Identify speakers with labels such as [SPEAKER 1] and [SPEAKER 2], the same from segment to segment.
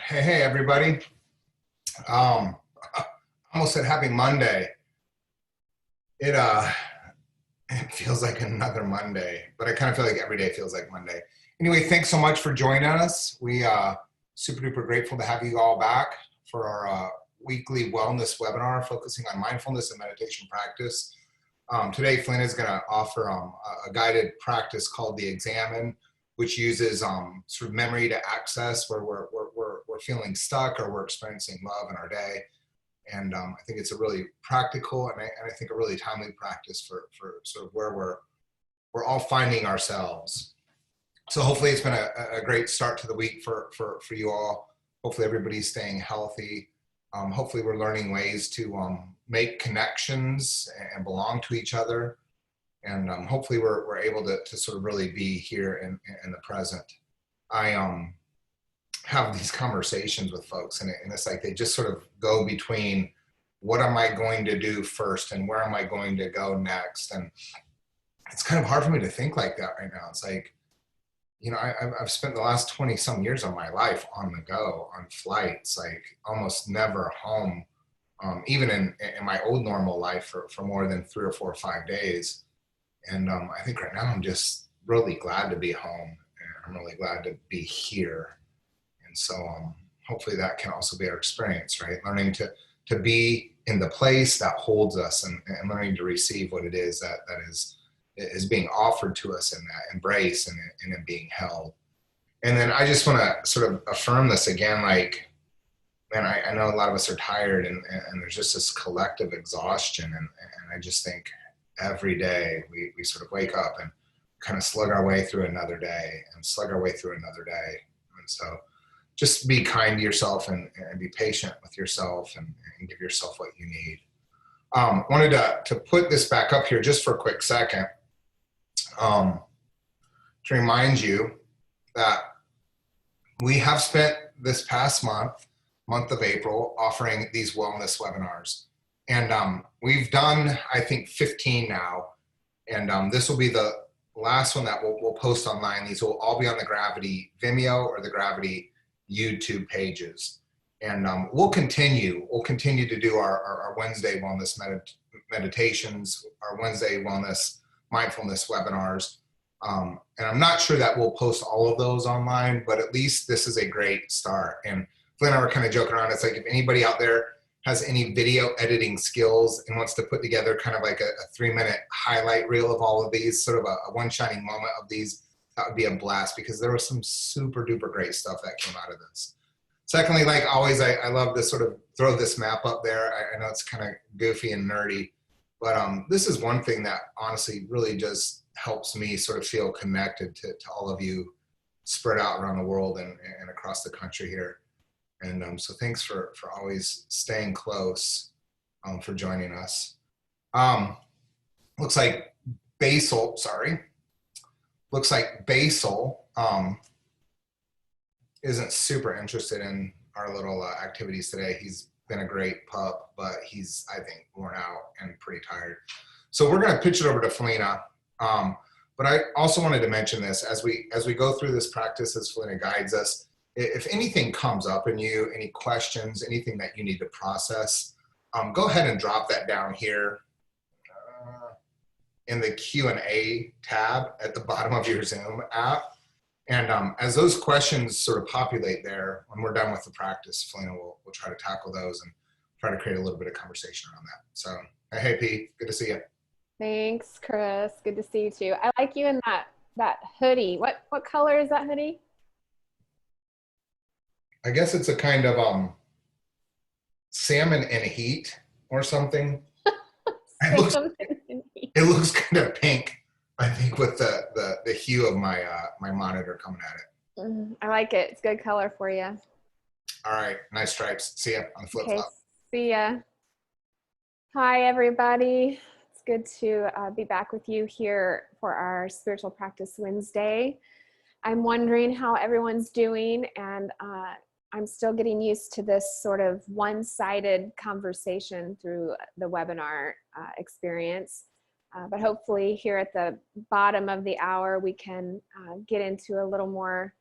[SPEAKER 1] Hey, everybody. Um, I almost said happy Monday. It it feels like another Monday, but I kind of feel like every day feels like Monday. Anyway, thanks so much for joining us. We super duper grateful to have you all back for our weekly wellness webinar focusing on mindfulness and meditation practice. Today, Phileena is going to offer a guided practice called the Examine, which uses sort of memory to access where we're feeling stuck or we're experiencing love in our day. And I think it's a really practical and I think a really timely practice for sort of where we're all finding ourselves. So hopefully it's been a great start to the week for you all. Hopefully everybody's staying healthy. Hopefully we're learning ways to make connections and belong to each other. And hopefully we're able to sort of really be here in the present. I have these conversations with folks and it's like they just sort of go between what am I going to do first and where am I going to go next? And it's kind of hard for me to think like that right now. It's like, you know, I've spent the last 20 some years of my life on the go, on flights, like almost never home, even in my old normal life for more than 3 or 4 or 5 days. And I think right now I'm just really glad to be home and I'm really glad to be here. And so hopefully that can also be our experience, right? Learning to be in the place that holds us and learning to receive what it is that is being offered to us in that embrace and in being held. And then I just want to sort of affirm this again, like, man, I know a lot of us are tired and there's just this collective exhaustion. And I just think every day we sort of wake up and kind of slug our way through another day and slug our way through another day. And so just be kind to yourself and be patient with yourself and give yourself what you need. Wanted to put this back up here just for a quick second to remind you that we have spent this past month of April, offering these wellness webinars. And we've done, I think, 15 now. And this will be the last one that we'll post online. These will all be on the Gravity Vimeo or the Gravity YouTube pages. And we'll continue to do our Wednesday wellness meditations, our Wednesday wellness mindfulness webinars. And I'm not sure that we'll post all of those online, but at least this is a great start. And Phileena and I were kind of joking around. It's like if anybody out there has any video editing skills and wants to put together kind of like a 3-minute highlight reel of all of these, sort of a one shining moment of these, that would be a blast because there was some super duper great stuff that came out of this. Secondly, like always, I love to sort of throw this map up there. I know it's kind of goofy and nerdy, but this is one thing that honestly really just helps me sort of feel connected to all of you spread out around the world and across the country here. And so thanks for always staying close, for joining us. Looks like Basil isn't super interested in our little activities today. He's been a great pup, but he's, I think, worn out and pretty tired. So we're gonna pitch it over to Phileena. But I also wanted to mention this as we go through this practice, as Phileena guides us. If anything comes up in you, any questions, anything that you need to process, go ahead and drop that down here in the Q&A tab at the bottom of your Zoom app. And as those questions sort of populate there, when we're done with the practice, Phileena will try to tackle those and try to create a little bit of conversation around that. So, hey, P, good to see you.
[SPEAKER 2] Thanks, Chris. Good to see you too. I like you in that hoodie. What color is that hoodie?
[SPEAKER 1] I guess it's a kind of salmon and heat or something. It looks kind of pink, I think, with the hue of my my monitor coming at it.
[SPEAKER 2] I like it. It's good color for you.
[SPEAKER 1] All right, nice stripes. See ya on the flip flop.
[SPEAKER 2] See ya. Hi, everybody. It's good to be back with you here for our Spiritual Practice Wednesday. I'm wondering how everyone's doing, and I'm still getting used to this sort of one-sided conversation through the webinar experience. But hopefully here at the bottom of the hour, we can get into a little more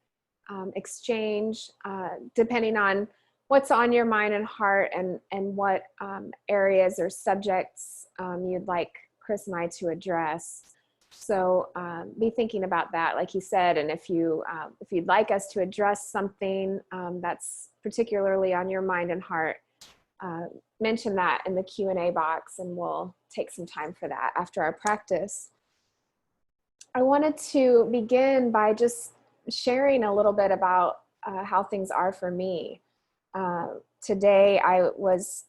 [SPEAKER 2] exchange, depending on what's on your mind and heart, and what areas or subjects you'd like Chris and I to address. So be thinking about that, like he said, and if you'd like us to address something that's particularly on your mind and heart, mention that in the Q&A box, and we'll take some time for that after our practice. I wanted to begin by just sharing a little bit about how things are for me. Today I was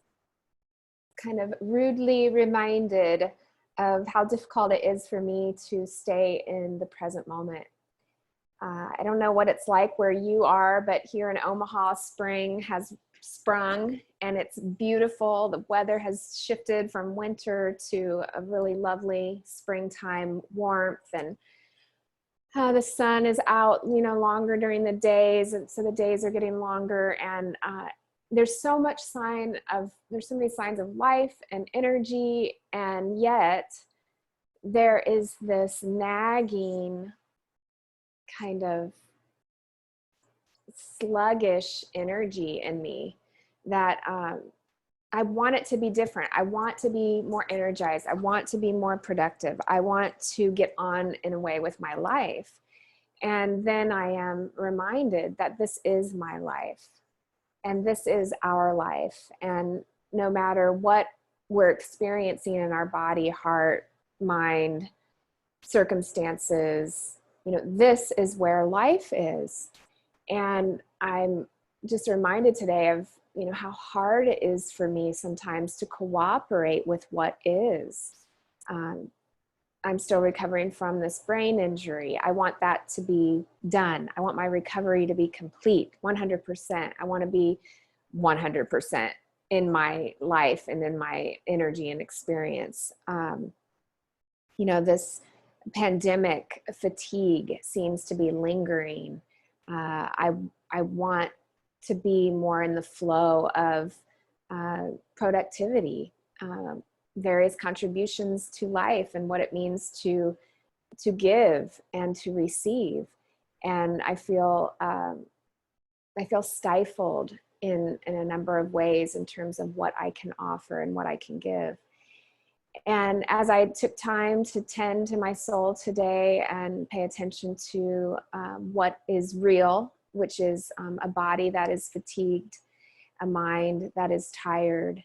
[SPEAKER 2] kind of rudely reminded of how difficult it is for me to stay in the present moment. I don't know what it's like where you are, but here in Omaha, spring has sprung and it's beautiful. The weather has shifted from winter to a really lovely springtime warmth, and the sun is out, longer during the days, and so the days are getting longer, and there's so many signs of life and energy, and yet there is this nagging kind of sluggish energy in me that I want it to be different. I want to be more energized. I want to be more productive. I want to get on in a way with my life. And then I am reminded that this is my life and this is our life. And no matter what we're experiencing in our body, heart, mind, circumstances, this is where life is. And I'm just reminded today of, how hard it is for me sometimes to cooperate with what is. I'm still recovering from this brain injury. I want that to be done. I want my recovery to be complete, 100%. I want to be 100% in my life and in my energy and experience. This pandemic fatigue seems to be lingering. I want to be more in the flow of productivity, various contributions to life, and what it means to give and to receive. And I feel stifled in a number of ways in terms of what I can offer and what I can give. And as I took time to tend to my soul today and pay attention to what is real, which is a body that is fatigued, a mind that is tired,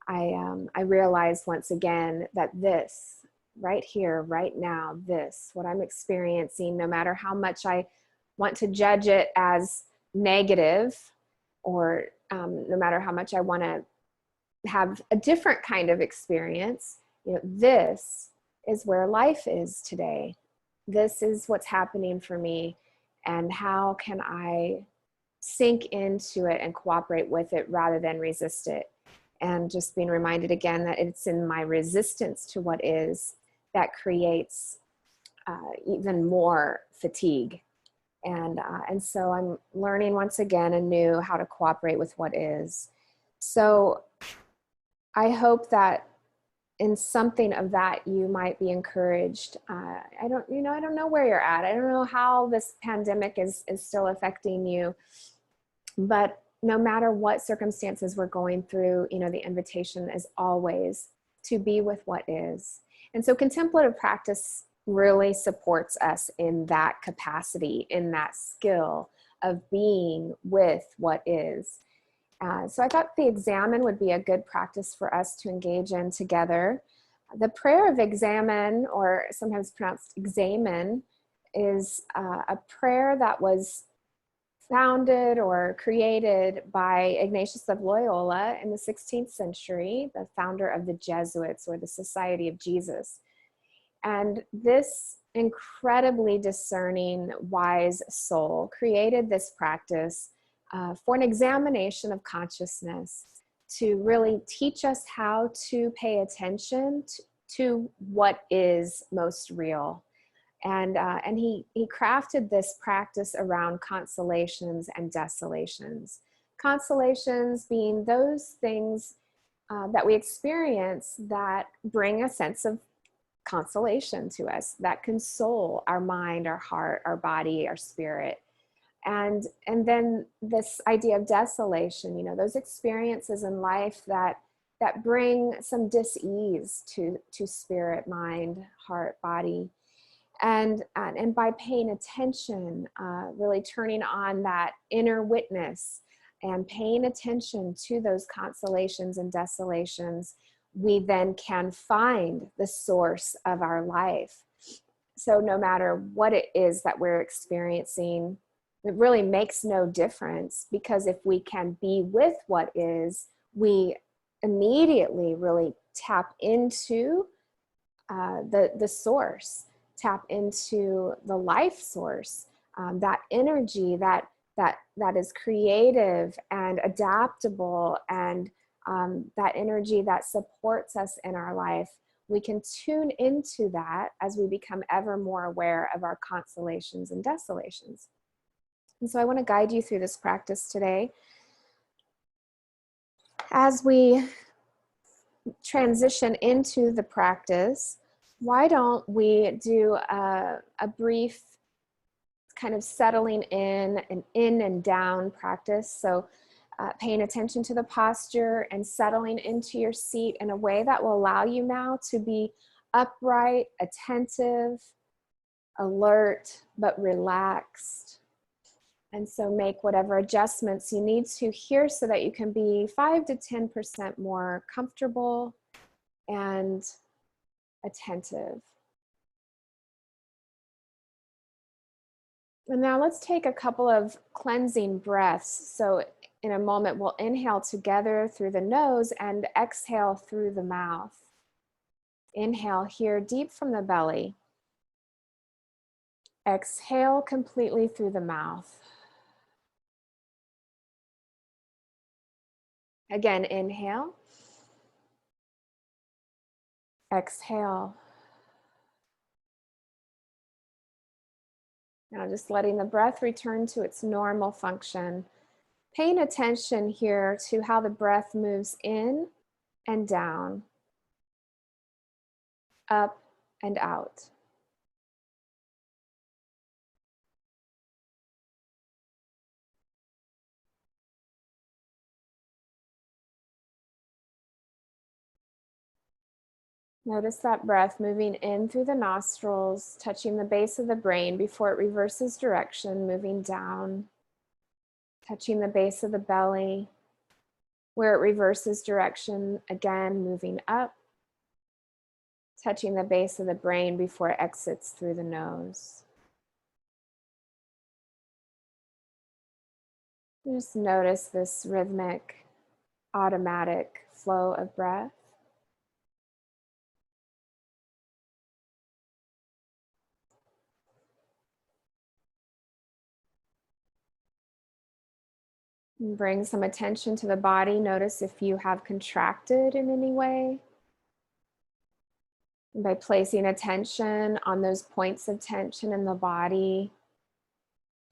[SPEAKER 2] I realized once again that this, right here, right now, what I'm experiencing, no matter how much I want to judge it as negative, or no matter how much I want to have a different kind of experience, this is where life is today. This is what's happening for me, and how can I sink into it and cooperate with it rather than resist it. And just being reminded again that it's in my resistance to what is that creates even more fatigue. And so I'm learning once again anew how to cooperate with what is. So I hope that in something of that you might be encouraged. I don't know where you're at. I don't know how this pandemic is still affecting you, but no matter what circumstances we're going through, the invitation is always to be with what is. And so contemplative practice really supports us in that capacity, in that skill of being with what is. So I thought the examine would be a good practice for us to engage in together. The prayer of examine, or sometimes pronounced examen, is a prayer that was founded or created by Ignatius of Loyola in the 16th century, the founder of the Jesuits, or the Society of Jesus. And this incredibly discerning, wise soul created this practice for an examination of consciousness, to really teach us how to pay attention to what is most real. And he crafted this practice around consolations and desolations. Consolations being those things that we experience that bring a sense of consolation to us, that console our mind, our heart, our body, our spirit. And then this idea of desolation, those experiences in life that bring some dis-ease to spirit, mind, heart, body. And by paying attention, really turning on that inner witness and paying attention to those consolations and desolations, we then can find the source of our life. So no matter what it is that we're experiencing, it really makes no difference, because if we can be with what is, we immediately really tap into the source, tap into the life source, that energy that is creative and adaptable, and that energy that supports us in our life. We can tune into that as we become ever more aware of our consolations and desolations. And so I want to guide you through this practice today. As we transition into the practice, why don't we do a brief kind of settling in and down practice. So paying attention to the posture and settling into your seat in a way that will allow you now to be upright, attentive, alert, but relaxed. And so make whatever adjustments you need to here so that you can be 5 to 10% more comfortable and attentive. And now let's take a couple of cleansing breaths. So in a moment, we'll inhale together through the nose and exhale through the mouth. Inhale here deep from the belly. Exhale completely through the mouth. Again, inhale. Exhale. Now just letting the breath return to its normal function. Paying attention here to how the breath moves in and down, up and out. Notice that breath moving in through the nostrils, touching the base of the brain before it reverses direction, moving down, touching the base of the belly, where it reverses direction, again moving up, touching the base of the brain before it exits through the nose. Just notice this rhythmic, automatic flow of breath. And bring some attention to the body. Notice if you have contracted in any way. And by placing attention on those points of tension in the body,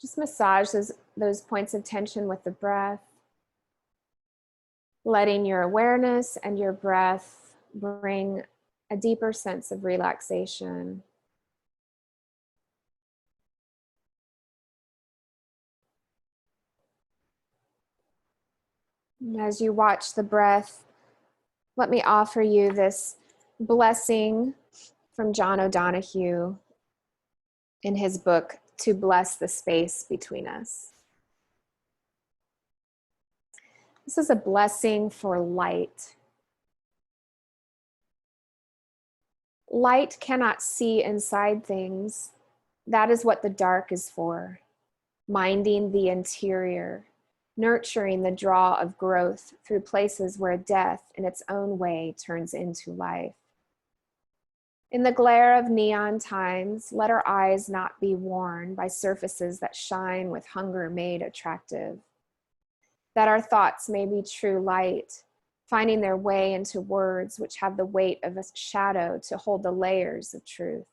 [SPEAKER 2] just massage those points of tension with the breath, letting your awareness and your breath bring a deeper sense of relaxation. And as you watch the breath, let me offer you this blessing from John O'Donohue in his book, To Bless the Space Between Us. This is a blessing for light. Light cannot see inside things. That is what the dark is for, minding the interior, nurturing the draw of growth through places where death in its own way turns into life. In the glare of neon times, let our eyes not be worn by surfaces that shine with hunger made attractive. That our thoughts may be true light, finding their way into words which have the weight of a shadow to hold the layers of truth.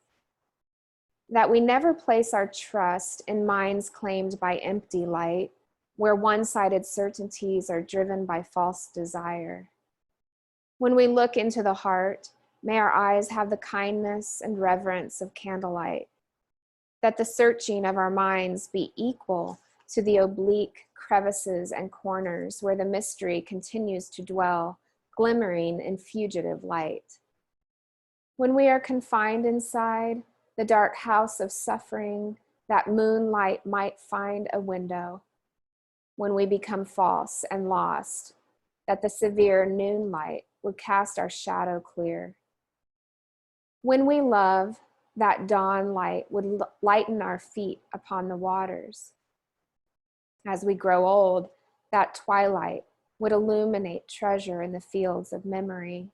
[SPEAKER 2] That we never place our trust in minds claimed by empty light, where one-sided certainties are driven by false desire. When we look into the heart, may our eyes have the kindness and reverence of candlelight. That the searching of our minds be equal to the oblique crevices and corners where the mystery continues to dwell, glimmering in fugitive light. When we are confined inside the dark house of suffering, that moonlight might find a window. When we become false and lost, that the severe noonlight would cast our shadow clear. When we love, that dawn light would lighten our feet upon the waters. As we grow old, that twilight would illuminate treasure in the fields of memory.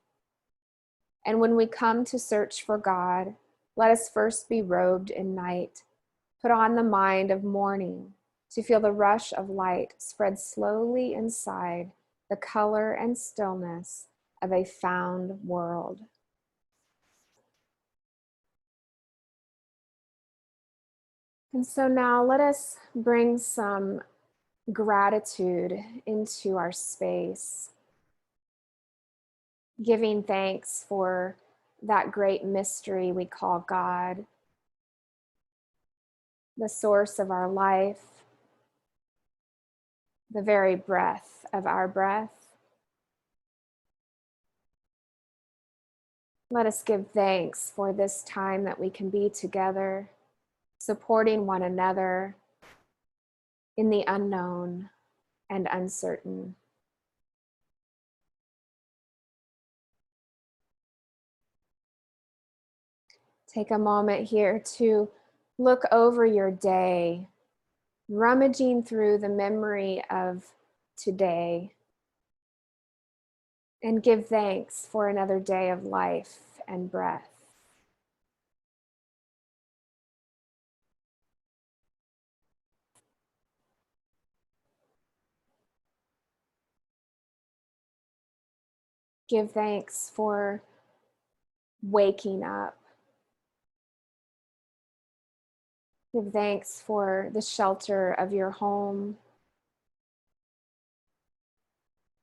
[SPEAKER 2] And when we come to search for God, let us first be robed in night, put on the mind of morning to feel the rush of light spread slowly inside the color and stillness of a found world. And so now let us bring some gratitude into our space, giving thanks for that great mystery we call God, the source of our life, the very breath of our breath. Let us give thanks for this time that we can be together, supporting one another in the unknown and uncertain. Take a moment here to look over your day, rummaging through the memory of today, and give thanks for another day of life and breath. Give thanks for waking up. Give thanks for the shelter of your home.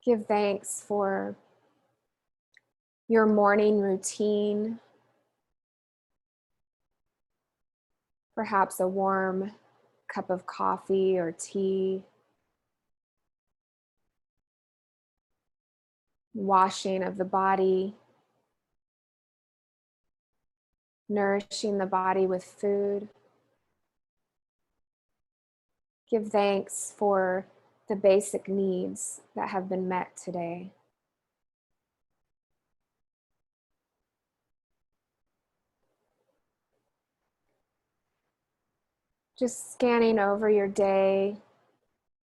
[SPEAKER 2] Give thanks for your morning routine. Perhaps a warm cup of coffee or tea. Washing of the body. Nourishing the body with food. Give thanks for the basic needs that have been met today. Just scanning over your day,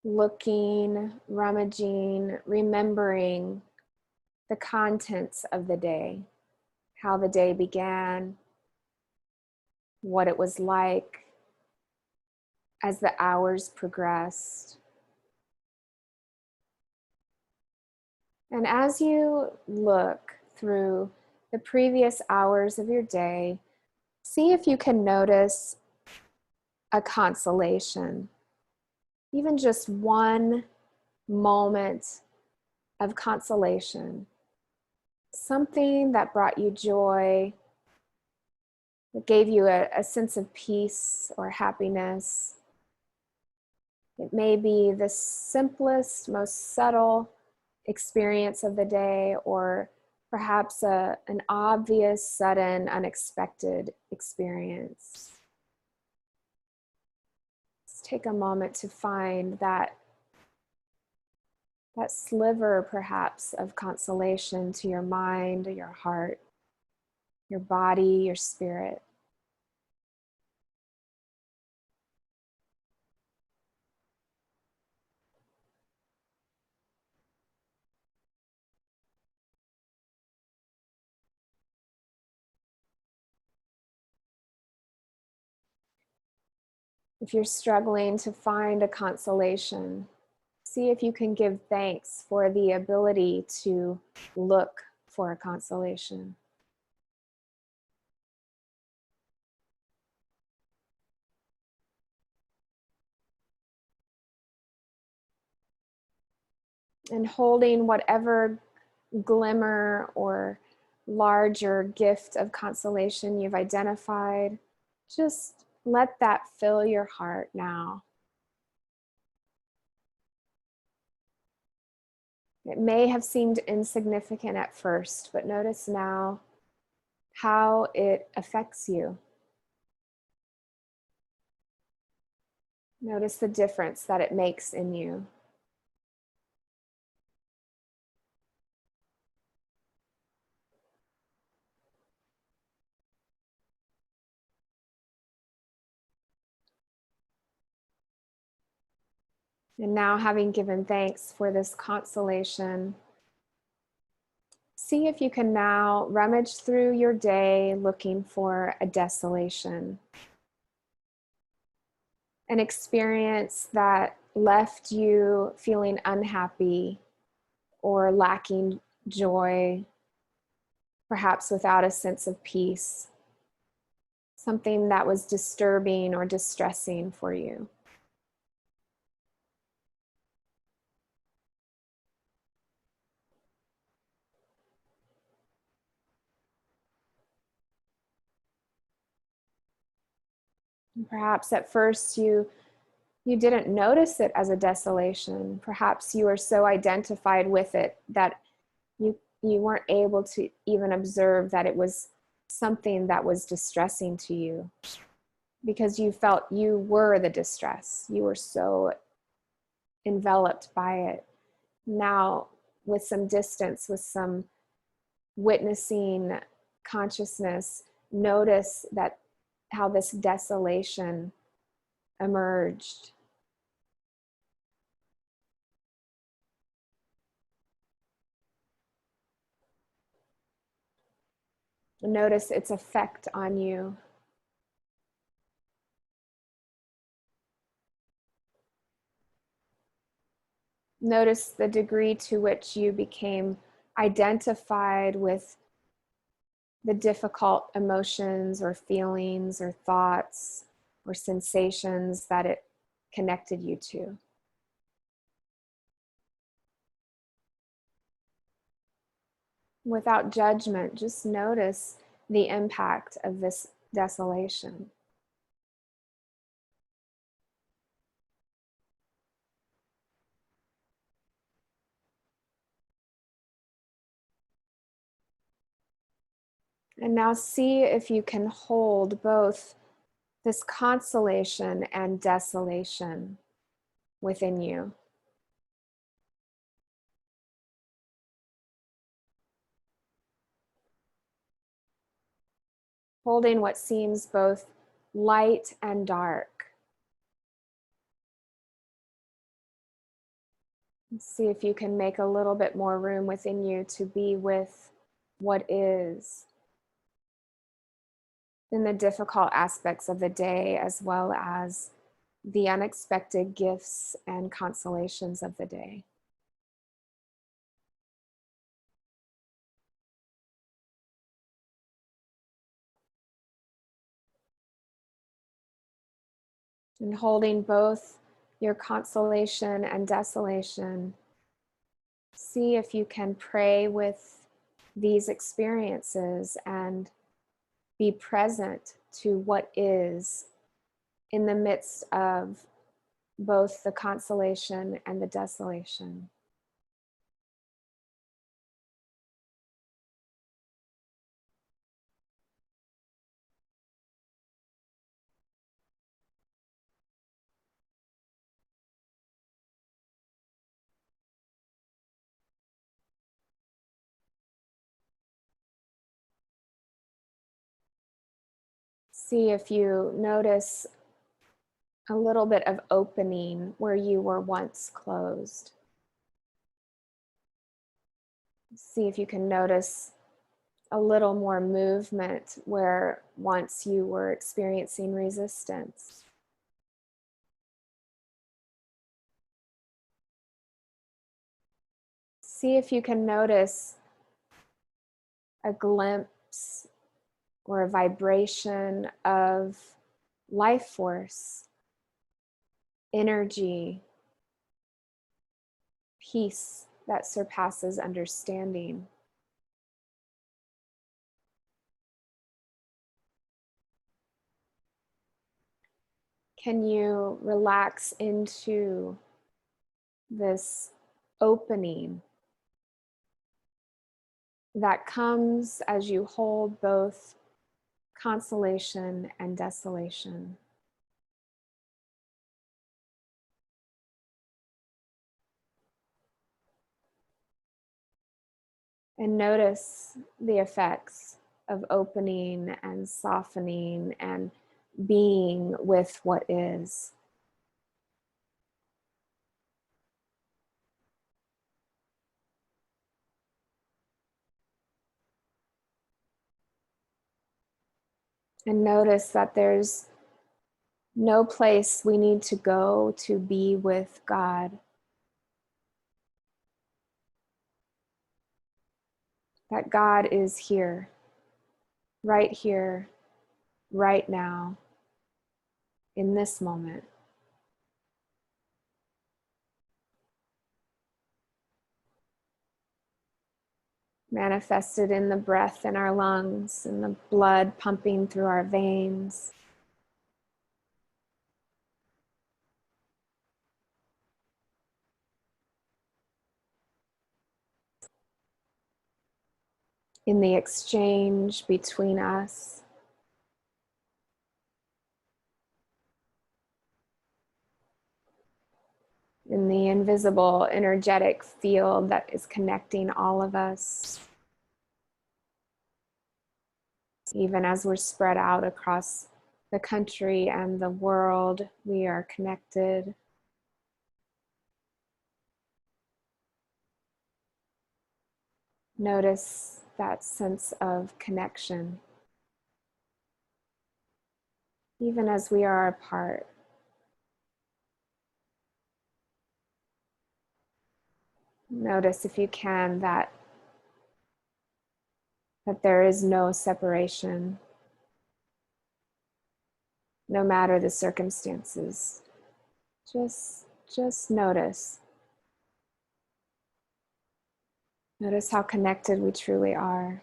[SPEAKER 2] looking, rummaging, remembering the contents of the day, how the day began, what it was like as the hours progressed. And as you look through the previous hours of your day, see if you can notice a consolation, even just one moment of consolation, something that brought you joy, that gave you a sense of peace or happiness. It may be the simplest, most subtle experience of the day, or perhaps an obvious, sudden, unexpected experience. Let's take a moment to find that sliver, perhaps, of consolation to your mind, your heart, your body, your spirit. If you're struggling to find a consolation, see if you can give thanks for the ability to look for a consolation. And holding whatever glimmer or larger gift of consolation you've identified, just let that fill your heart now. It may have seemed insignificant at first, but notice now how it affects you. Notice the difference that it makes in you. And now, having given thanks for this consolation, see if you can now rummage through your day looking for a desolation, an experience that left you feeling unhappy or lacking joy, perhaps without a sense of peace, something that was disturbing or distressing for you. And perhaps at first you didn't notice it as a desolation. Perhaps you were so identified with it that you weren't able to even observe that it was something that was distressing to you, because you felt you were the distress. You were so enveloped by it. Now, with some distance, with some witnessing consciousness, notice that how this desolation emerged. Notice its effect on you. Notice the degree to which you became identified with the difficult emotions or feelings or thoughts or sensations that it connected you to. Without judgment, just notice the impact of this desolation. And now see if you can hold both this consolation and desolation within you. Holding what seems both light and dark. See if you can make a little bit more room within you to be with what is, in the difficult aspects of the day, as well as the unexpected gifts and consolations of the day. And holding both your consolation and desolation, see if you can pray with these experiences and be present to what is in the midst of both the consolation and the desolation. See if you notice a little bit of opening where you were once closed. See if you can notice a little more movement where once you were experiencing resistance. See if you can notice a glimpse or a vibration of life force, energy, peace that surpasses understanding. Can you relax into this opening that comes as you hold both consolation and desolation. And notice the effects of opening and softening and being with what is. And notice that there's no place we need to go to be with God. That God is here, right now, in this moment. Manifested in the breath in our lungs and the blood pumping through our veins. In the exchange between us. In the invisible energetic field that is connecting all of us. Even as we're spread out across the country and the world, we are connected. Notice that sense of connection, even as we are apart. Notice, if you can, that there is no separation, no matter the circumstances. Just notice. Notice how connected we truly are.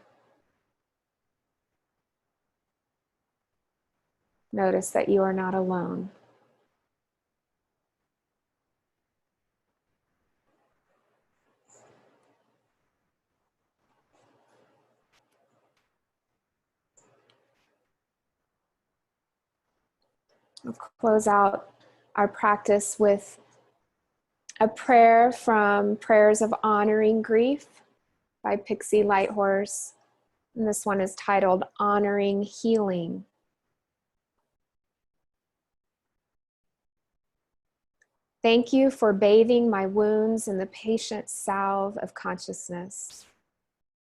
[SPEAKER 2] Notice that you are not alone. We'll close out our practice with a prayer from Prayers of Honoring Grief by Pixie, Lighthorse. And this one is titled Honoring Healing. Thank you for bathing my wounds in the patient salve of consciousness.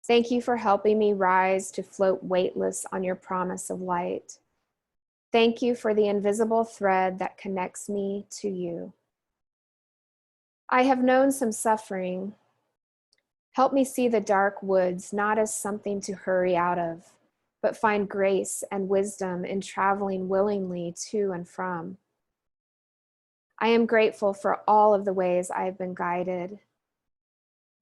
[SPEAKER 2] Thank you for helping me rise to float weightless on your promise of light. Thank you for the invisible thread that connects me to you. I have known some suffering. Help me see the dark woods not as something to hurry out of, but find grace and wisdom in traveling willingly to and from. I am grateful for all of the ways I have been guided.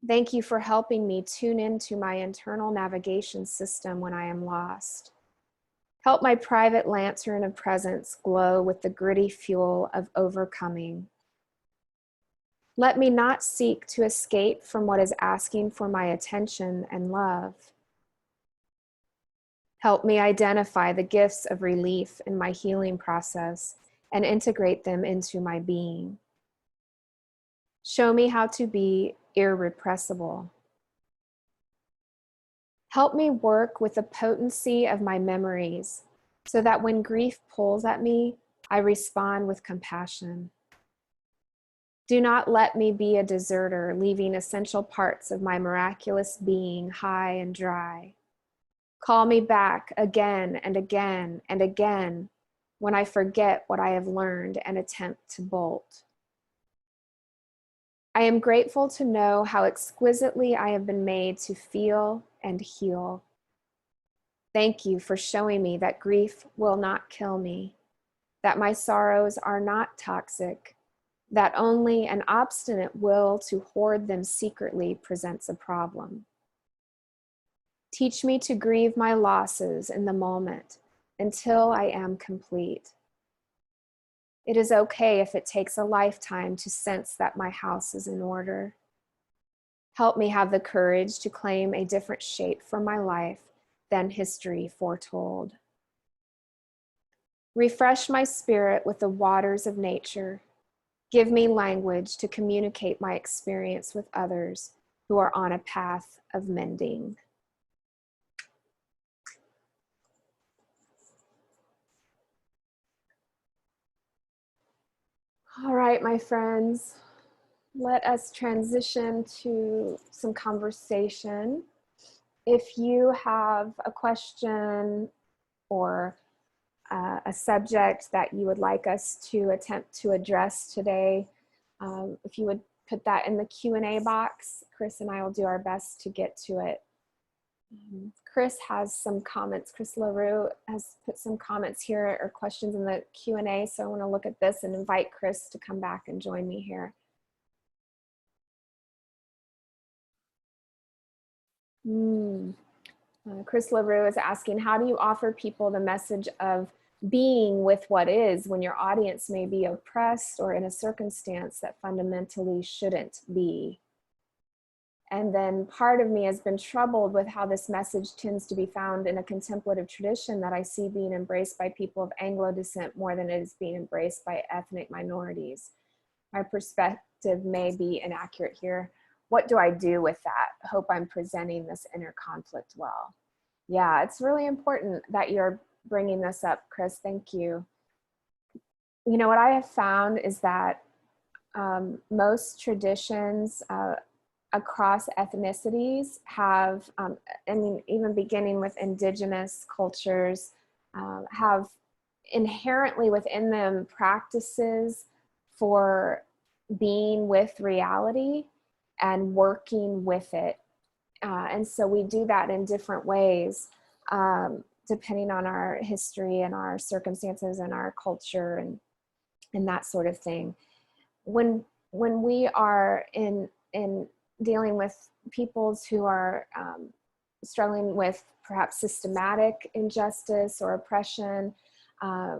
[SPEAKER 2] Thank you for helping me tune into my internal navigation system when I am lost. Help my private lantern of presence glow with the gritty fuel of overcoming. Let me not seek to escape from what is asking for my attention and love. Help me identify the gifts of relief in my healing process and integrate them into my being. Show me how to be irrepressible. Help me work with the potency of my memories so that when grief pulls at me, I respond with compassion. Do not let me be a deserter, leaving essential parts of my miraculous being high and dry. Call me back again and again and again when I forget what I have learned and attempt to bolt. I am grateful to know how exquisitely I have been made to feel and heal. Thank you for showing me that grief will not kill me, that my sorrows are not toxic, that only an obstinate will to hoard them secretly presents a problem. Teach me to grieve my losses in the moment until I am complete. It is okay if it takes a lifetime to sense that my house is in order. Help me have the courage to claim a different shape for my life than history foretold. Refresh my spirit with the waters of nature. Give me language to communicate my experience with others who are on a path of mending. All right, my friends, let us transition to some conversation. If you have a question or a subject that you would like us to attempt to address today, if you would put that in the Q&A box, Chris and I will do our best to get to it. Chris has some comments. Chris LaRue has put some comments here or questions in the Q&A, so I want to look at this and invite Chris to come back and join me here. Chris LaRue is asking, how do you offer people the message of being with what is when your audience may be oppressed or in a circumstance that fundamentally shouldn't be? And then part of me has been troubled with how this message tends to be found in a contemplative tradition that I see being embraced by people of Anglo descent more than it is being embraced by ethnic minorities. My perspective may be inaccurate here. What do I do with that? Hope I'm presenting this inner conflict well. Yeah, it's really important that you're bringing this up, Chris. Thank you. You know, what I have found is that most traditions across ethnicities have, I mean, even beginning with indigenous cultures, have inherently within them practices for being with reality and working with it. And so we do that in different ways, depending on our history and our circumstances and our culture and that sort of thing. When we are in dealing with peoples who are struggling with perhaps systematic injustice or oppression,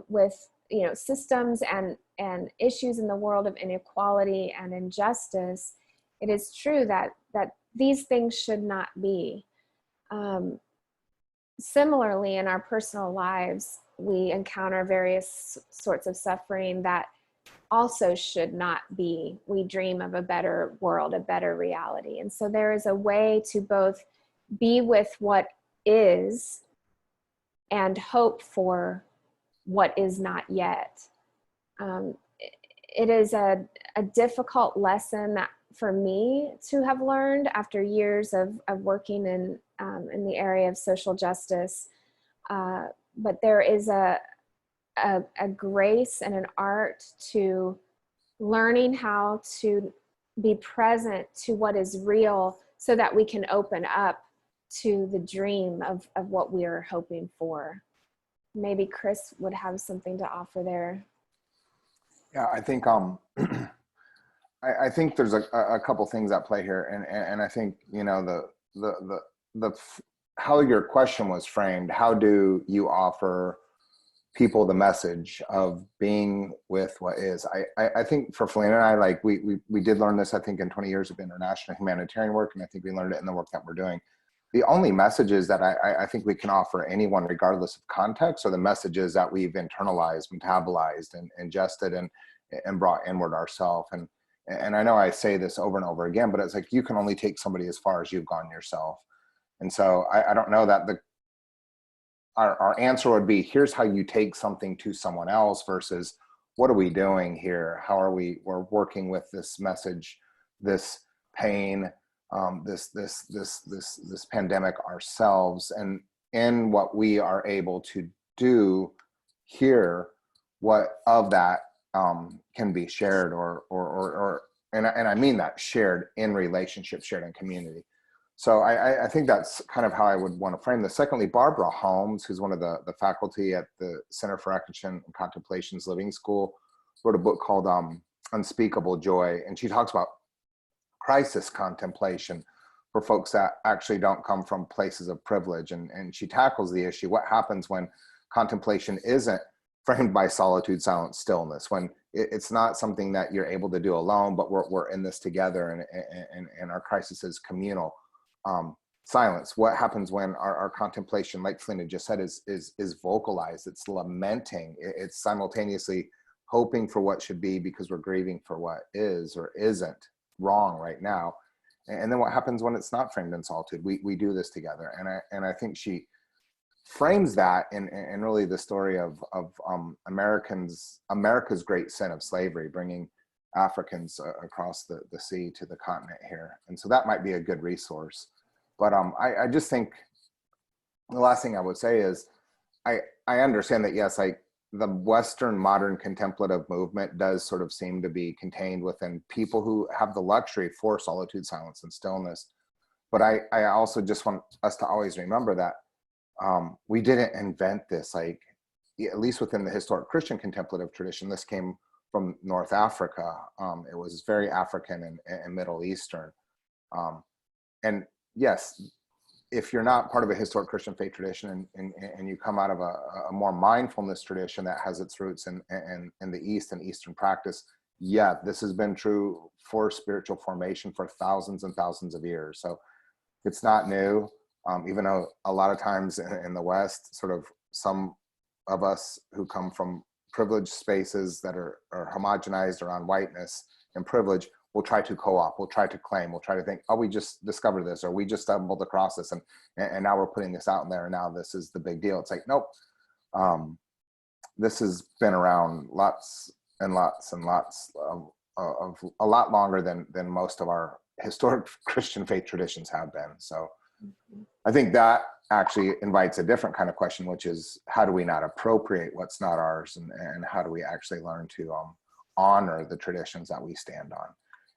[SPEAKER 2] with systems and issues in the world of inequality and injustice, it is true that these things should not be. Similarly, in our personal lives, we encounter various sorts of suffering that also should not be. We dream of a better world, a better reality. And so there is a way to both be with what is and hope for what is not yet. It is a difficult lesson that for me to have learned after years of working in the area of social justice. But there is a grace and an art to learning how to be present to what is real so that we can open up to the dream of what we are hoping for. Maybe Chris would have something to offer there.
[SPEAKER 3] Yeah, I think I think there's a couple things at play here, and I think the how your question was framed. How do you offer people the message of being with what is? I think for Phileena and I, like we did learn this, I think, in 20 years of international humanitarian work, and I think we learned it in the work that we're doing. The only messages that I think we can offer anyone, regardless of context, are the messages that we've internalized, metabolized, and ingested and brought inward ourselves. And I know I say this over and over again, but it's like you can only take somebody as far as you've gone yourself. And so I don't know that our answer would be, here's how you take something to someone else, versus what are we doing here? How are we're working with this message, this pain, this pandemic ourselves, and in what we are able to do here, what of that can be shared and I mean that shared in relationship, shared in community. So I think that's kind of how I would want to frame this. Secondly, Barbara Holmes, who's one of the faculty at the Center for Action and Contemplation's Living School, wrote a book called Unspeakable Joy, and she talks about crisis contemplation for folks that actually don't come from places of privilege. And she tackles the issue, what happens when contemplation isn't framed by solitude, silence, stillness, when it's not something that you're able to do alone, but we're in this together, and our crisis is communal. Silence. What happens when our contemplation, like Phileena just said, is vocalized? It's lamenting. It's simultaneously hoping for what should be because we're grieving for what is or isn't wrong right now. And then what happens when it's not framed in solitude? We do this together. And I think she frames that in really the story of America's great sin of slavery, bringing Africans across the sea to the continent here. And so that might be a good resource. But I just think the last thing I would say is I understand that, yes, the Western modern contemplative movement does sort of seem to be contained within people who have the luxury for solitude, silence, and stillness. But I also just want us to always remember that we didn't invent this, like, at least within the historic Christian contemplative tradition. This came from North Africa. It was very African and Middle Eastern. And yes, if you're not part of a historic Christian faith tradition and you come out of a more mindfulness tradition that has its roots in the East and Eastern practice, yeah, this has been true for spiritual formation for thousands and thousands of years. So it's not new, even though a lot of times in the West, sort of some of us who come from privileged spaces that are homogenized around whiteness and privilege, we'll try to co-op, we'll try to claim, we'll try to think, oh, we just discovered this, or we just stumbled across this, and now we're putting this out there, and now this is the big deal. It's like, nope, this has been around lots and lots and lots of a lot longer than most of our historic Christian faith traditions have been. So I think that actually invites a different kind of question, which is, how do we not appropriate what's not ours, and how do we actually learn to honor the traditions that we stand on?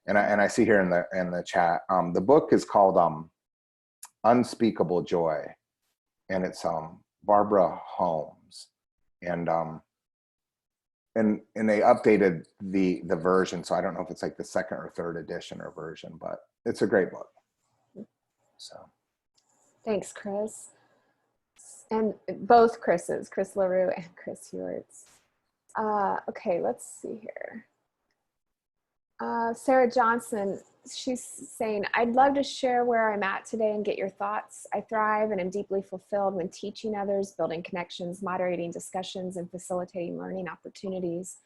[SPEAKER 3] And I see here in the chat, the book is called Unspeakable Joy, and it's Barbara Holmes, and they updated the version, so I don't know if it's like the second or third edition or version, but it's a great book. So
[SPEAKER 2] Thanks, Chris. And both Chris's, Chris LaRue and Chris Hewitts. Okay, let's see here. Sarah Johnson, she's saying, I'd love to share where I'm at today and get your thoughts. I thrive and am deeply fulfilled when teaching others, building connections, moderating discussions, and facilitating learning opportunities.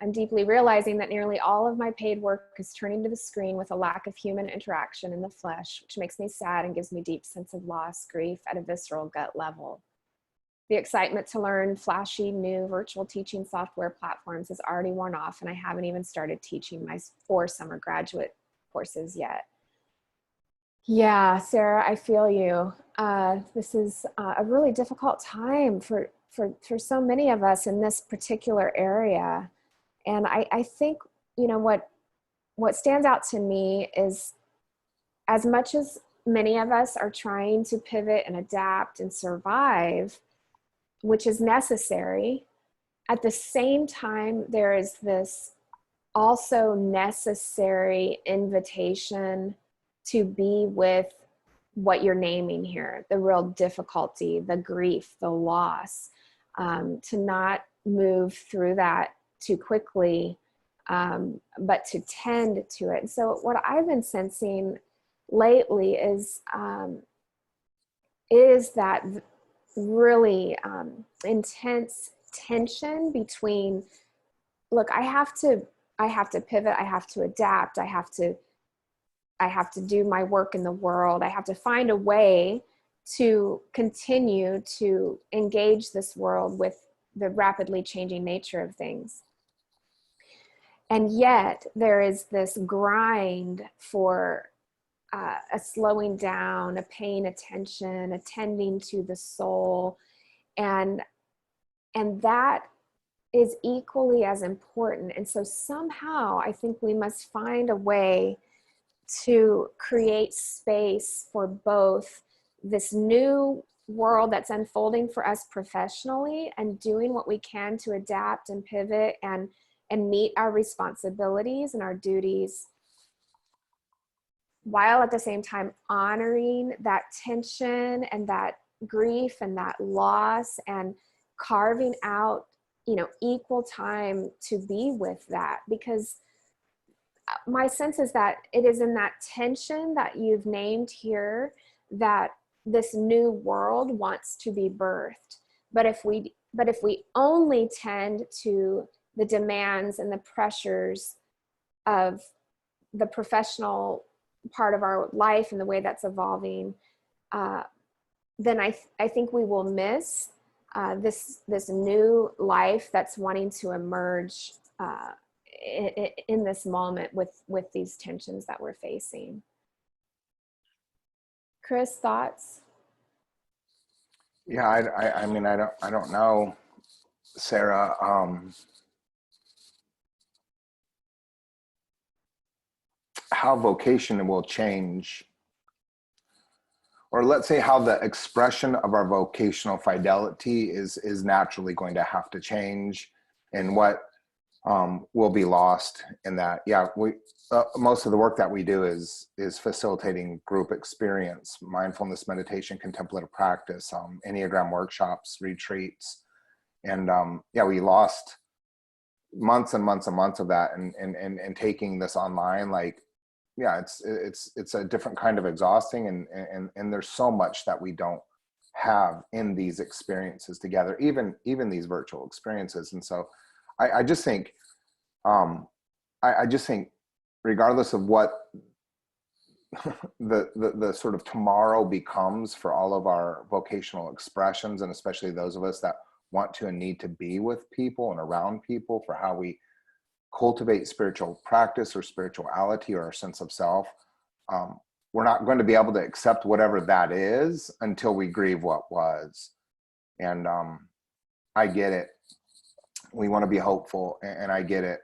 [SPEAKER 2] I'm deeply realizing that nearly all of my paid work is turning to the screen with a lack of human interaction in the flesh, which makes me sad and gives me deep sense of loss, grief at a visceral gut level. The excitement to learn flashy new virtual teaching software platforms has already worn off, and I haven't even started teaching my 4 summer graduate courses yet. Yeah, Sarah, I feel you. This is a really difficult time for so many of us in this particular area. And I think, you know, what stands out to me is, as much as many of us are trying to pivot and adapt and survive, which is necessary, at the same time, there is this also necessary invitation to be with what you're naming here, the real difficulty, the grief, the loss, to not move through that too quickly, but to tend to it. And so what I've been sensing lately is that really intense tension between, look, I have to pivot, I have to adapt, I have to do my work in the world, I have to find a way to continue to engage this world with the rapidly changing nature of things. And yet there is this grind for a slowing down, a paying attention, attending to the soul. And that is equally as important. And so somehow I think we must find a way to create space for both this new world that's unfolding for us professionally and doing what we can to adapt and pivot and meet our responsibilities and our duties, while at the same time honoring that tension and that grief and that loss, and carving out equal time to be with that, because my sense is that it is in that tension that you've named here that this new world wants to be birthed. But if we only tend to the demands and the pressures of the professional part of our life and the way that's evolving, then I think we will miss this new life that's wanting to emerge in this moment with these tensions that we're facing. Chris, thoughts?
[SPEAKER 3] Yeah, I mean, I don't know, Sarah. How vocation will change, or let's say how the expression of our vocational fidelity is naturally going to have to change, and what will be lost in that. Yeah, most of the work that we do is facilitating group experience, mindfulness, meditation, contemplative practice, Enneagram workshops, retreats, and yeah, we lost months and months and months of that, and taking this online, like, yeah, it's a different kind of exhausting, and there's so much that we don't have in these experiences together, even these virtual experiences. And so I just think I just think regardless of what the sort of tomorrow becomes for all of our vocational expressions, and especially those of us that want to and need to be with people and around people, for how we cultivate spiritual practice or spirituality or our sense of self, we're not going to be able to accept whatever that is until we grieve what was. And I get it. We want to be hopeful, and I get it.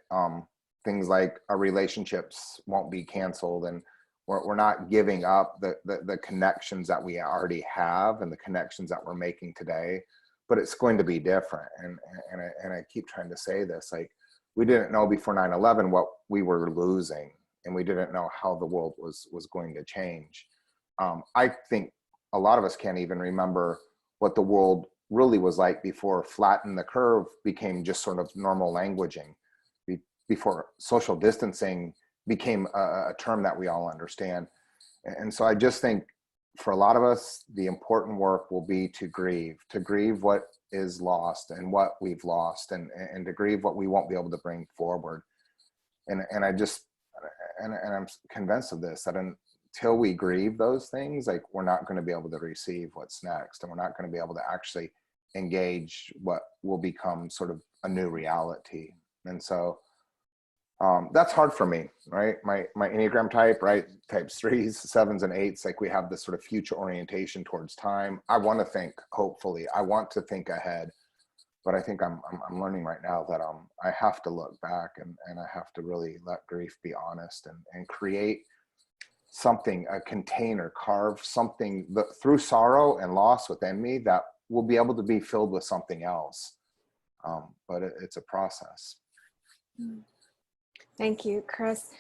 [SPEAKER 3] Things like our relationships won't be canceled, and we're not giving up the connections that we already have and the connections that we're making today, but it's going to be different. And I keep trying to say this, like, we didn't know before 9/11 what we were losing, and we didn't know how the world was going to change. I think a lot of us can't even remember what the world really was like before flatten the curve became just sort of normal languaging, before social distancing became a term that we all understand. And so I just think for a lot of us, the important work will be to grieve what is lost and what we've lost, and to grieve what we won't be able to bring forward. And I'm convinced of this, that until we grieve those things, like, we're not going to be able to receive what's next, and we're not going to be able to actually engage what will become sort of a new reality. And so that's hard for me, right? My Enneagram type, right? Types 3s, 7s, and 8s, like, we have this sort of future orientation towards time. I want to think hopefully. I want to think ahead, but I think I'm learning right now that I have to look back, and I have to really let grief be honest, and create something, a container, carve something through sorrow and loss within me that will be able to be filled with something else. But it's a process.
[SPEAKER 2] Thank you, Chris.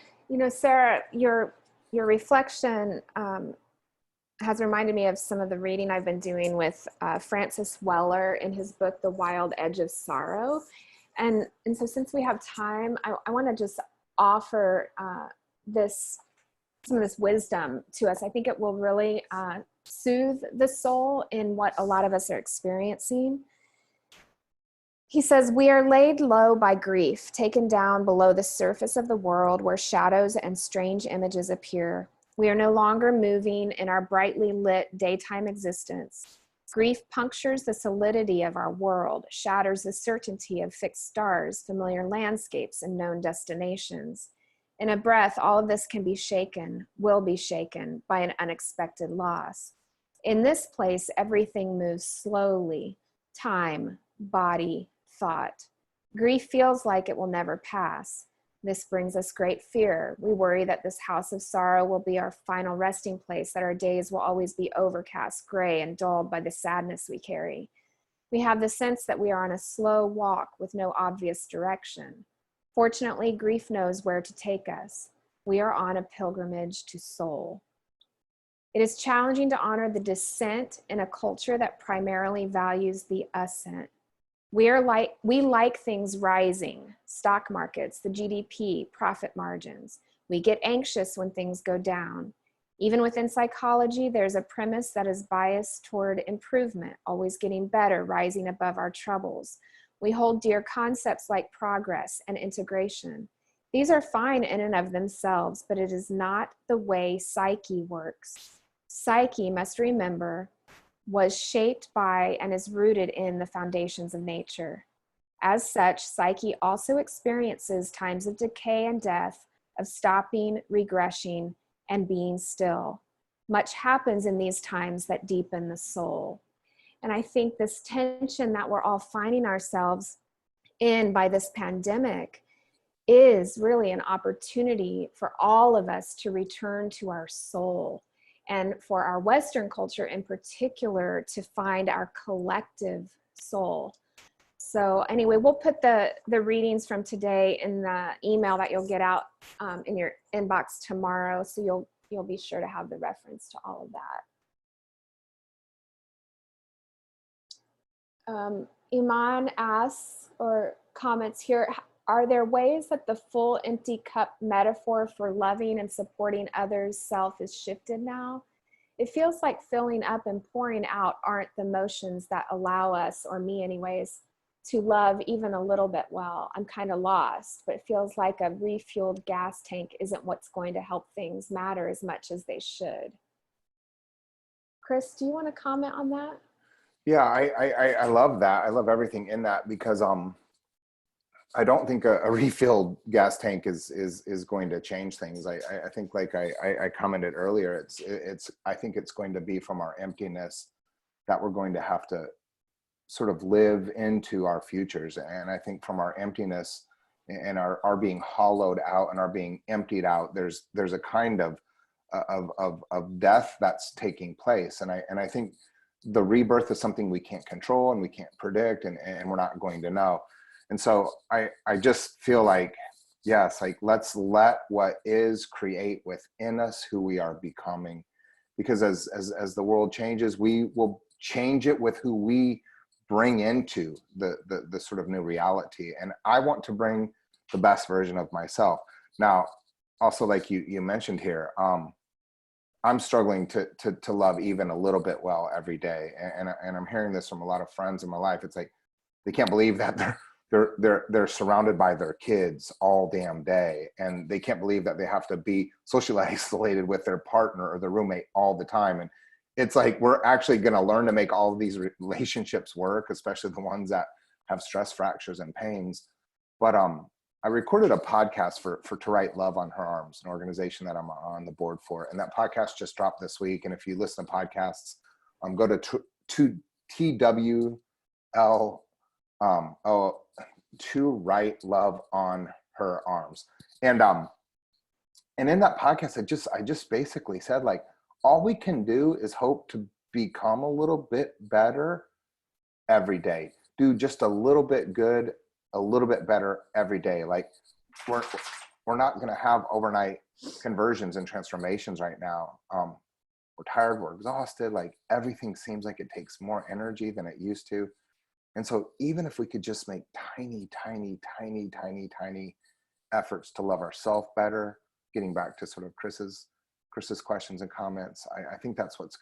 [SPEAKER 2] Sarah, your reflection has reminded me of some of the reading I've been doing with Francis Weller in his book, The Wild Edge of Sorrow. And so since we have time, I want to just offer some of this wisdom to us. I think it will really soothe the soul in what a lot of us are experiencing. He says, "We are laid low by grief, taken down below the surface of the world where shadows and strange images appear. We are no longer moving in our brightly lit daytime existence. Grief punctures the solidity of our world, shatters the certainty of fixed stars, familiar landscapes, and known destinations. In a breath, all of this can be shaken, will be shaken by an unexpected loss. In this place, everything moves slowly, time, body, thought. Grief feels like it will never pass. This brings us great fear. We worry that this house of sorrow will be our final resting place, that our days will always be overcast, gray, and dulled by the sadness we carry. We have the sense that we are on a slow walk with no obvious direction. Fortunately, grief knows where to take us. We are on a pilgrimage to soul. It is challenging to honor the descent in a culture that primarily values the ascent. We like things rising, stock markets, the GDP, profit margins. We get anxious when things go down. Even within psychology, there's a premise that is biased toward improvement, always getting better, rising above our troubles. We hold dear concepts like progress and integration. These are fine in and of themselves, but it is not the way psyche works. Psyche, must remember, was shaped by and is rooted in the foundations of nature. As such, psyche also experiences times of decay and death, of stopping, regressing, and being still. Much happens in these times that deepen the soul. And I think this tension that we're all finding ourselves in by this pandemic is really an opportunity for all of us to return to our soul, and for our Western culture in particular to find our collective soul. So anyway, we'll put the readings from today in the email that you'll get out in your inbox tomorrow, so you'll be sure to have the reference to all of that. Iman asks or comments here, are there ways that the full empty cup metaphor for loving and supporting others' self is shifted now? It feels like filling up and pouring out aren't the motions that allow us, or me anyways, to love even a little bit well. I'm kind of lost, but it feels like a refueled gas tank isn't what's going to help things matter as much as they should. Chris, do you want to comment on that?
[SPEAKER 3] Yeah, I love that. I love everything in that, because I don't think a refilled gas tank is going to change things. I think, like I commented earlier, I think it's going to be from our emptiness that we're going to have to sort of live into our futures. And I think from our emptiness and our being hollowed out and our being emptied out, there's a kind of death that's taking place. And I think the rebirth is something we can't control and we can't predict, and we're not going to know. And so I just feel like, yes, like let's let what is create within us who we are becoming, because as the world changes, we will change it with who we bring into the sort of new reality. And I want to bring the best version of myself. Now, also, like you mentioned here, I'm struggling to love even a little bit well every day. And I'm hearing this from a lot of friends in my life. It's like, they can't believe that they're surrounded by their kids all damn day, and they can't believe that they have to be socially isolated with their partner or their roommate all the time. And it's like, we're actually going to learn to make all of these relationships work, especially the ones that have stress fractures and pains. But I recorded a podcast for To Write Love on Her Arms, an organization that I'm on the board for, and that podcast just dropped this week. And if you listen to podcasts, go to TWL To Write Love on Her Arms. And in that podcast, I just basically said, like, all we can do is hope to become a little bit better every day. Do just a little bit good, a little bit better every day. Like, we're not going to have overnight conversions and transformations right now. We're tired, we're exhausted. Like, everything seems like it takes more energy than it used to. And so even if we could just make tiny efforts to love ourselves better, getting back to sort of Chris's questions and comments, I think that's what it's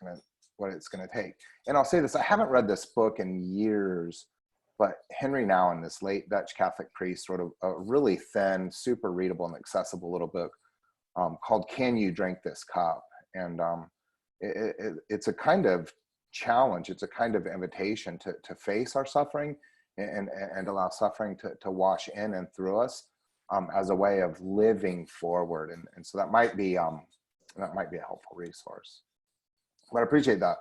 [SPEAKER 3] gonna take. And I'll say this, I haven't read this book in years, but Henry Nouwen, this late Dutch Catholic priest, wrote a really thin, super readable and accessible little book called Can You Drink This Cup? And it's a kind of challenge, it's a kind of invitation to face our suffering and allow suffering to wash in and through us as a way of living forward. And so that might be a helpful resource. But I appreciate the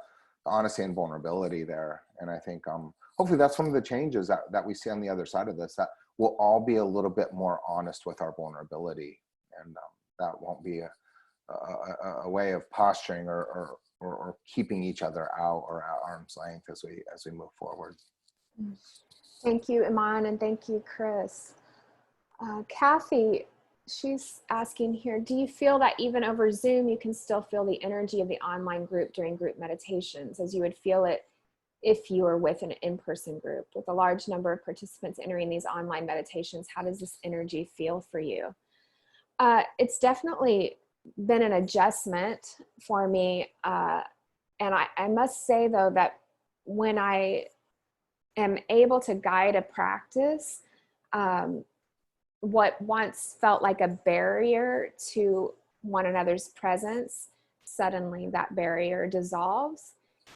[SPEAKER 3] honesty and vulnerability there. And I think hopefully that's one of the changes that we see on the other side of this, that we'll all be a little bit more honest with our vulnerability. And that won't be a way of posturing or keeping each other out or at arm's length as we move forward.
[SPEAKER 2] Thank you, Iman, and thank you, Chris. Kathy, she's asking here, do you feel that even over Zoom, you can still feel the energy of the online group during group meditations as you would feel it if you are with an in-person group. With a large number of participants entering these online meditations, how does this energy feel for you? It's definitely been an adjustment for me. And I must say, though, that when I am able to guide a practice, what once felt like a barrier to one another's presence, suddenly that barrier dissolves.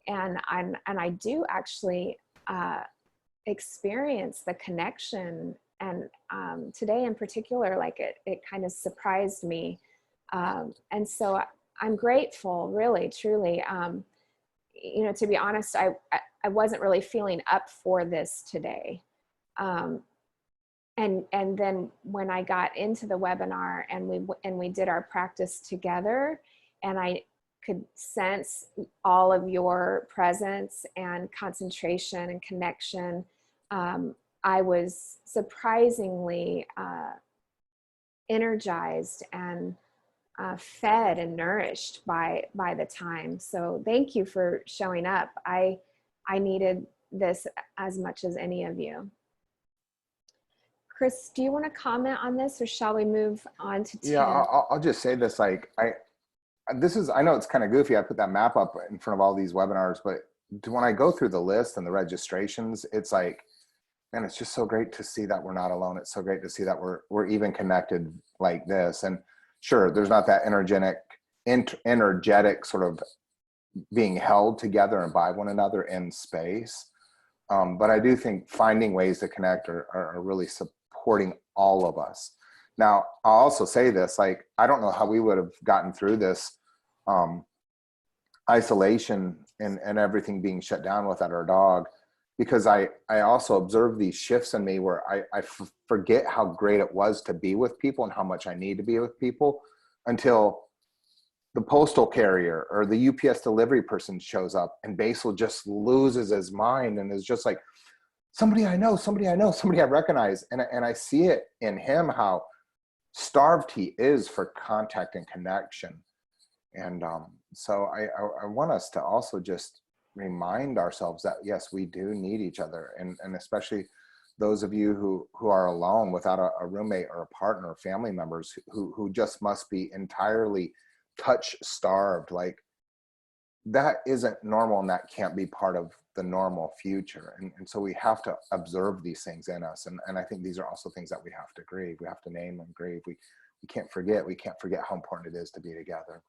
[SPEAKER 2] And I do actually experience the connection. And today in particular, like it kind of surprised me. And so I'm grateful, really, truly. You know, to be honest, I wasn't really feeling up for this today. And then when I got into the webinar and we did our practice together, and I could sense all of your presence and concentration and connection, I was surprisingly energized and fed and nourished by the time. So thank you for showing up. I needed this as much as any of you. Chris, do you want to comment on this, or shall we move on to Tim?
[SPEAKER 3] Yeah, I'll just say this, like, I know it's kind of goofy. I put that map up in front of all these webinars, but when I go through the list and the registrations, it's like, man, it's just so great to see that we're not alone. It's so great to see that we're even connected like this. And sure, there's not that energetic sort of being held together and by one another in space. But I do think finding ways to connect are really supporting all of us. Now, I'll also say this, like, I don't know how we would have gotten through this isolation and everything being shut down without our dog, because I also observe these shifts in me where I forget how great it was to be with people and how much I need to be with people, until the postal carrier or the UPS delivery person shows up and Basil just loses his mind and is just like, somebody I know, somebody I recognize. And I see it in him, how starved he is for contact and connection. And so I want us to also just remind ourselves that, yes, we do need each other. And especially those of you who are alone without a roommate or a partner or family members who just must be entirely touch starved. Like, that isn't normal, and that can't be part of the normal future. And so we have to observe these things in us. And I think these are also things that we have to grieve. We have to name and grieve. We can't forget how important it is to be together.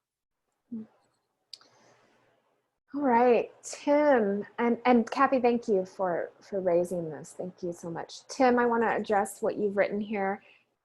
[SPEAKER 2] All right, Tim, and Kathy, thank you for raising this. Thank you so much. Tim, I want to address what you've written here.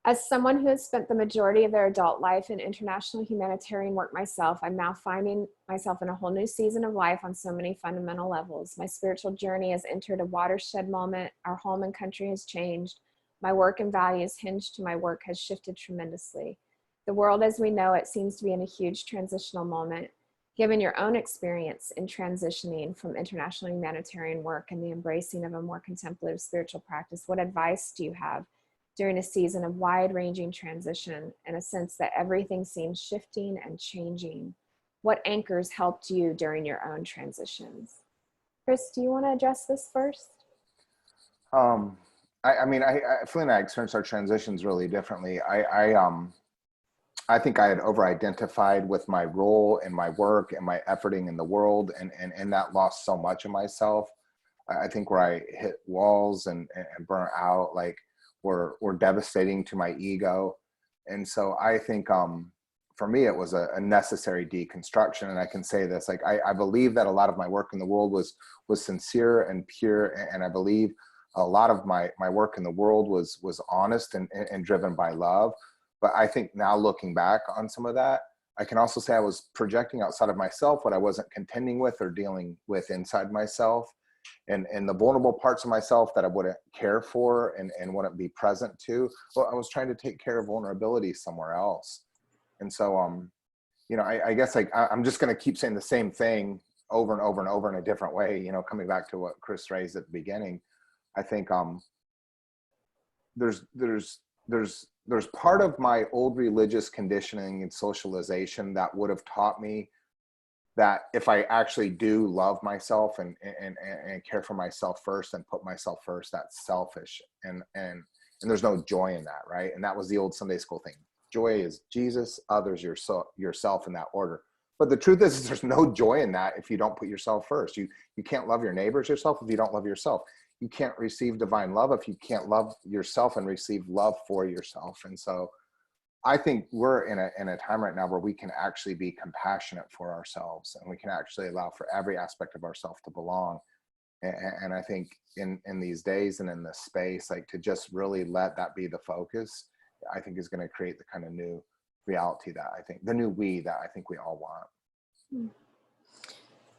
[SPEAKER 2] As someone who has spent the majority of their adult life in international humanitarian work myself, I'm now finding myself in a whole new season of life on so many fundamental levels. My spiritual journey has entered a watershed moment. Our home and country has changed. My work and values hinged to my work has shifted tremendously. The world as we know it seems to be in a huge transitional moment. Given your own experience in transitioning from international humanitarian work and the embracing of a more contemplative spiritual practice, what advice do you have during a season of wide-ranging transition and a sense that everything seems shifting and changing? What anchors helped you during your own transitions? Chris, do you want to address this first?
[SPEAKER 3] Phileena and I experienced our transitions really differently. I think I had over-identified with my role and my work and my efforting in the world, and that lost so much of myself. I think where I hit walls and burnt out, like, were devastating to my ego. And so I think for me, it was a necessary deconstruction. And I can say this, like, I believe that a lot of my work in the world was sincere and pure. And I believe a lot of my work in the world was honest and driven by love. But I think now, looking back on some of that, I can also say I was projecting outside of myself what I wasn't contending with or dealing with inside myself. And the vulnerable parts of myself that I wouldn't care for and wouldn't be present to, well, I was trying to take care of vulnerability somewhere else. And so, I guess, like, I'm just going to keep saying the same thing over and over and over in a different way, coming back to what Chris raised at the beginning. I think there's part of my old religious conditioning and socialization that would have taught me that if I actually do love myself and care for myself first and put myself first, that's selfish. And there's no joy in that, right? And that was the old Sunday school thing. Joy is Jesus, others, yourself, in that order. But the truth is there's no joy in that if you don't put yourself first. You can't love your neighbors yourself if you don't love yourself. You can't receive divine love if you can't love yourself and receive love for yourself. And so I think we're in a time right now where we can actually be compassionate for ourselves, and we can actually allow for every aspect of ourselves to belong. And I think in these days and in this space, like to just really let that be the focus, I think is going to create the kind of new reality that I think, the new we that I think we all want.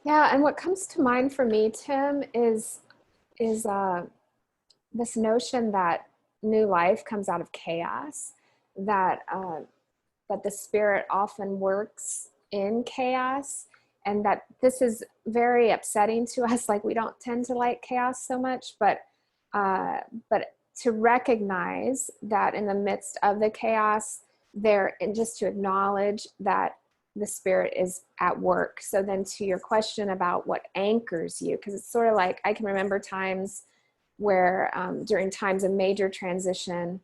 [SPEAKER 2] Yeah, and what comes to mind for me, Tim, is this notion that new life comes out of chaos, that that the Spirit often works in chaos, and that this is very upsetting to us. Like, we don't tend to like chaos so much, but to recognize that in the midst of the chaos there, and just to acknowledge that the Spirit is at work. So then to your question about what anchors you, because it's sort of like, I can remember times where during times of major transition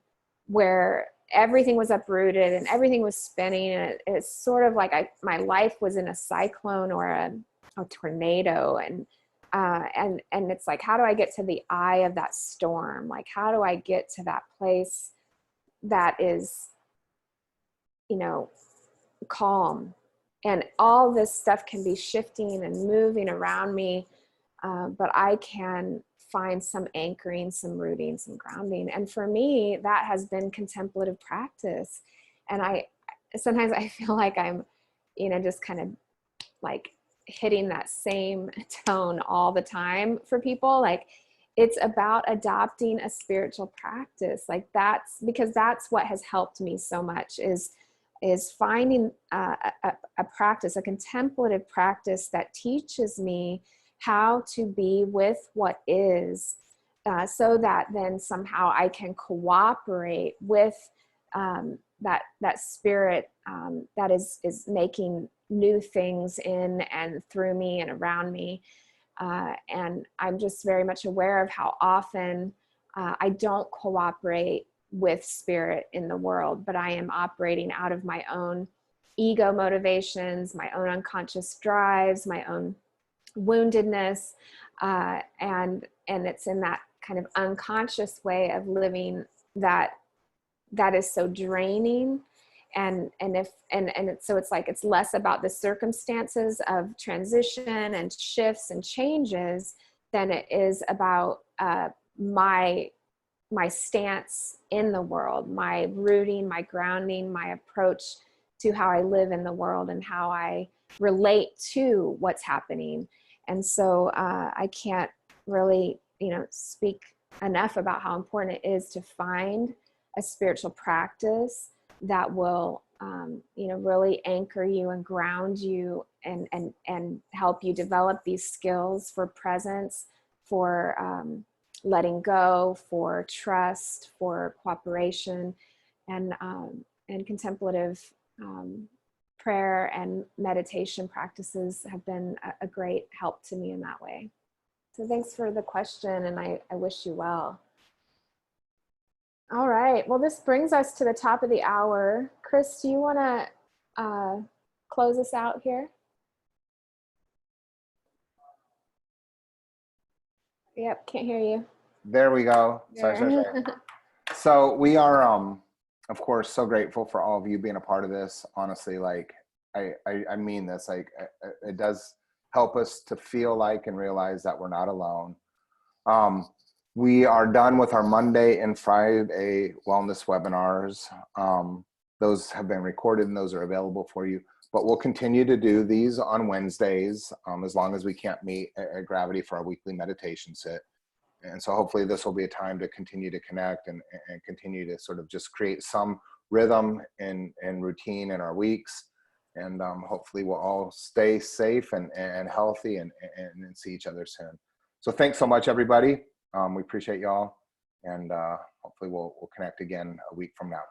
[SPEAKER 2] where everything was uprooted and everything was spinning, and it's sort of like my life was in a cyclone or a tornado, and it's like, how do I get to the eye of that storm? Like, how do I get to that place that is, calm? And all this stuff can be shifting and moving around me, but I can find some anchoring, some rooting, some grounding. And for me, that has been contemplative practice. And sometimes I feel like I'm, just kind of like hitting that same tone all the time for people. Like, it's about adopting a spiritual practice. Like, that's because that's what has helped me so much, is finding a practice, a contemplative practice that teaches me how to be with what is, so that then somehow I can cooperate with that Spirit that is making new things in and through me and around me. And I'm just very much aware of how often I don't cooperate with Spirit in the world, but I am operating out of my own ego motivations, my own unconscious drives, my own woundedness, and it's in that kind of unconscious way of living that is so draining. So it's like, it's less about the circumstances of transition and shifts and changes than it is about my stance in the world, my rooting, my grounding, my approach to how I live in the world and how I relate to what's happening. And so I can't really, speak enough about how important it is to find a spiritual practice that will, really anchor you and ground you and help you develop these skills for presence, for letting go, for trust, for cooperation, and contemplative prayer and meditation practices have been a great help to me in that way. So thanks for the question, and I wish you well. All right, well, this brings us to the top of the hour. Chris, do you want to close us out here? Yep, can't hear you.
[SPEAKER 3] There we go. Sorry. So we are, of course, so grateful for all of you being a part of this. Honestly, like, I mean this, like, it does help us to feel like and realize that we're not alone. We are done with our Monday and Friday wellness webinars. Those have been recorded and those are available for you. But we'll continue to do these on Wednesdays, as long as we can't meet at Gravity for our weekly meditation sit. And so hopefully this will be a time to continue to connect and continue to sort of just create some rhythm and routine in our weeks. And hopefully we'll all stay safe and healthy and see each other soon. So thanks so much, everybody. We appreciate y'all. And hopefully we'll connect again a week from now.